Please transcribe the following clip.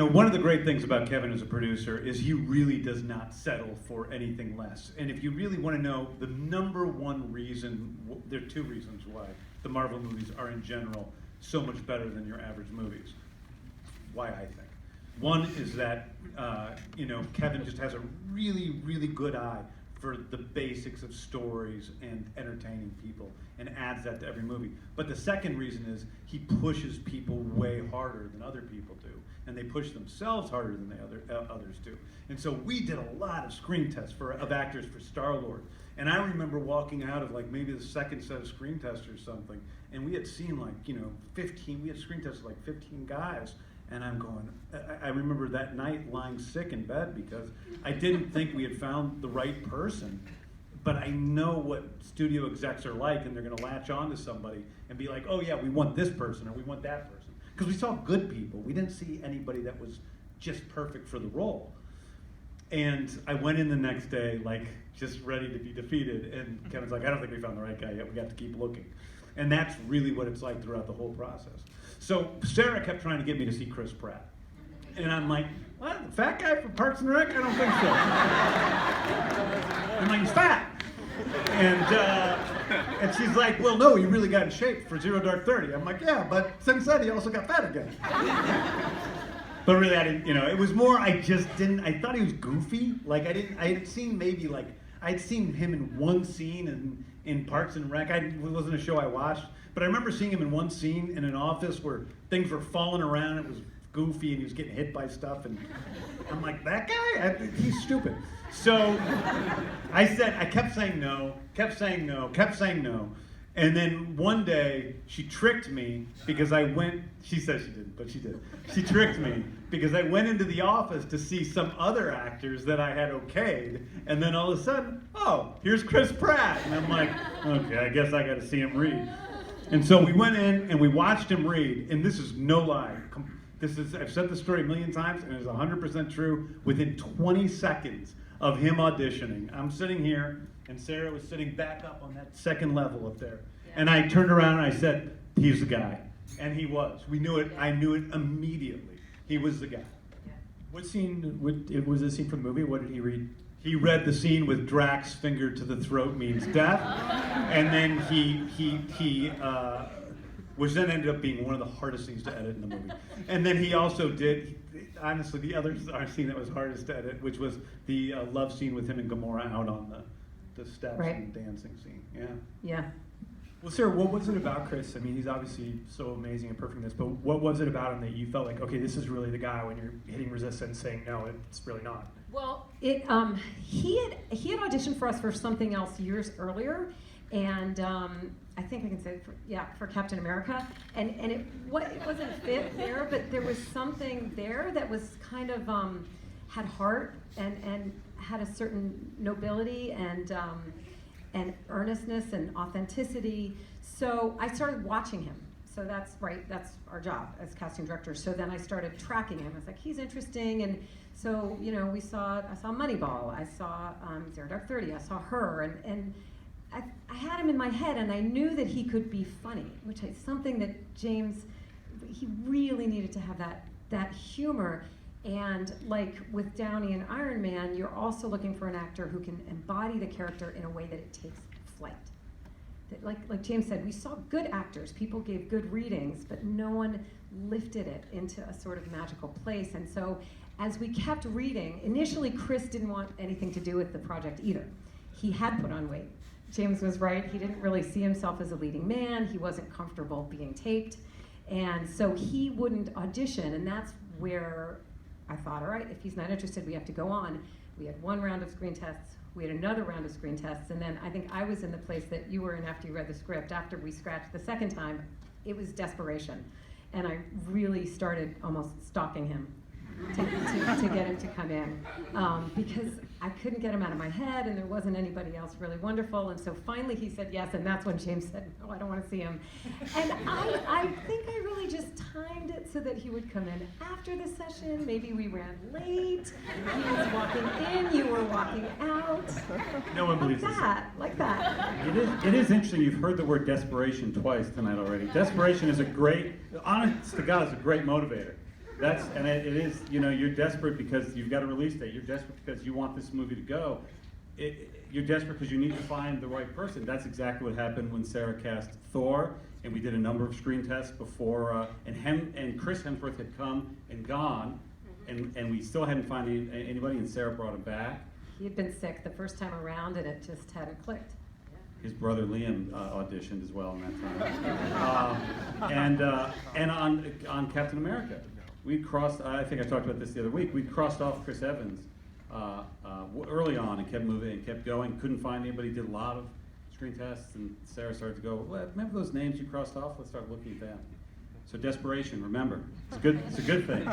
One of the great things about Kevin as a producer is he really does not settle for anything less. And if you really want to know the number one reason, there are two reasons why the Marvel movies are in general so much better than your average movies. Why I think. One is that Kevin just has a really, really good eye for the basics of stories and entertaining people and adds that to every movie. But the second reason is he pushes people way harder than other people do. And they push themselves harder than others do. And so we did a lot of screen tests of actors for Star-Lord. And I remember walking out of like maybe the second set of screen tests or something, and we had seen 15, we had screen tested like 15 guys. And I'm going, I remember that night lying sick in bed because I didn't think we had found the right person. But I know what studio execs are like, and they're going to latch on to somebody and be like, oh yeah, we want this person or we want that person. Because we saw good people. We didn't see anybody that was just perfect for the role. And I went in the next day, just ready to be defeated. And Kevin's like, I don't think we found the right guy yet. We got to keep looking. And that's really what it's like throughout the whole process. So Sarah kept trying to get me to see Chris Pratt. And I'm like, what, the fat guy from Parks and Rec? I don't think so. I'm like, he's fat. And she's like, well, no, he really got in shape for Zero Dark 30. I'm like, yeah, but since then he also got fat again. But really, I didn't, it was more, I thought he was goofy. I had seen him in one scene in Parks and Rec. It wasn't a show I watched, but I remember seeing him in one scene in an office where things were falling around. It was goofy and he was getting hit by stuff, and I'm like, that guy? He's stupid. So I kept saying no, and then one day she tricked me because she said she didn't, but she did. She tricked me because I went into the office to see some other actors that I had okayed, and then all of a sudden, oh, here's Chris Pratt, and I'm like, okay, I guess I gotta see him read. And so we went in and we watched him read, and this is no lie. I've said this story a million times, and it's 100% true. Within 20 seconds of him auditioning, I'm sitting here, and Sarah was sitting back up on that second level up there. Yeah. And I turned around and I said, he's the guy. And he was. We knew it. Yeah. I knew it immediately. He was the guy. Yeah. What scene, was this scene from the movie? What did he read? He read the scene with Drax finger to the throat means death. And then which then ended up being one of the hardest scenes to edit in the movie. And then he also did, honestly, the other scene that was hardest to edit, which was the love scene with him and Gamora out on the steps and dancing scene. Yeah. Yeah. Well, Sarah, what was it about Chris? I mean, he's obviously so amazing and perfect in this, but what was it about him that you felt like, okay, this is really the guy when you're hitting resistance saying, no, it's really not? Well, he had auditioned for us for something else years earlier, and I think I can say for Captain America, and it wasn't a fit there, but there was something there that was kind of had heart and had a certain nobility and earnestness and authenticity. So I started watching him. So that's our job as casting directors. So then I started tracking him. I was like, he's interesting, and so I saw Moneyball, I saw Zero Dark 30, I saw Her, and I had him in my head, and I knew that he could be funny, which is something that James, he really needed to have that humor. And like with Downey and Iron Man, you're also looking for an actor who can embody the character in a way that it takes flight. That, like James said, we saw good actors, people gave good readings, but no one lifted it into a sort of magical place. And so as we kept reading, initially Chris didn't want anything to do with the project either. He had put on weight. James was right, he didn't really see himself as a leading man, he wasn't comfortable being taped, and so he wouldn't audition, and that's where I thought, all right, if he's not interested, we have to go on. We had one round of screen tests, we had another round of screen tests, and then I think I was in the place that you were in after you read the script. After we scratched the second time, it was desperation, and I really started almost stalking him to get him to come in, because I couldn't get him out of my head, and there wasn't anybody else really wonderful, and so finally he said yes, and that's when James said, no, I don't want to see him. And I think I really just timed it so that he would come in after the session. Maybe we ran late, he was walking in, you were walking out. No one believes this. Like that. It is interesting, you've heard the word desperation twice tonight already. Desperation is honest to God, is a great motivator. And it is, you know, you're desperate because you've got a release date. You're desperate because you want this movie to go. You're desperate because you need to find the right person. That's exactly what happened when Sarah cast Thor, and we did a number of screen tests before, and Chris Hemsworth had come and gone, and we still hadn't found anybody, and Sarah brought him back. He had been sick the first time around, and it just hadn't clicked. His brother Liam auditioned as well in that time. And on Captain America, we crossed, I think I talked about this the other week, we crossed off Chris Evans early on and kept moving and kept going, couldn't find anybody, did a lot of screen tests, and Sarah started to go, well, remember those names you crossed off? Let's start looking at them. So desperation, remember, it's a good thing.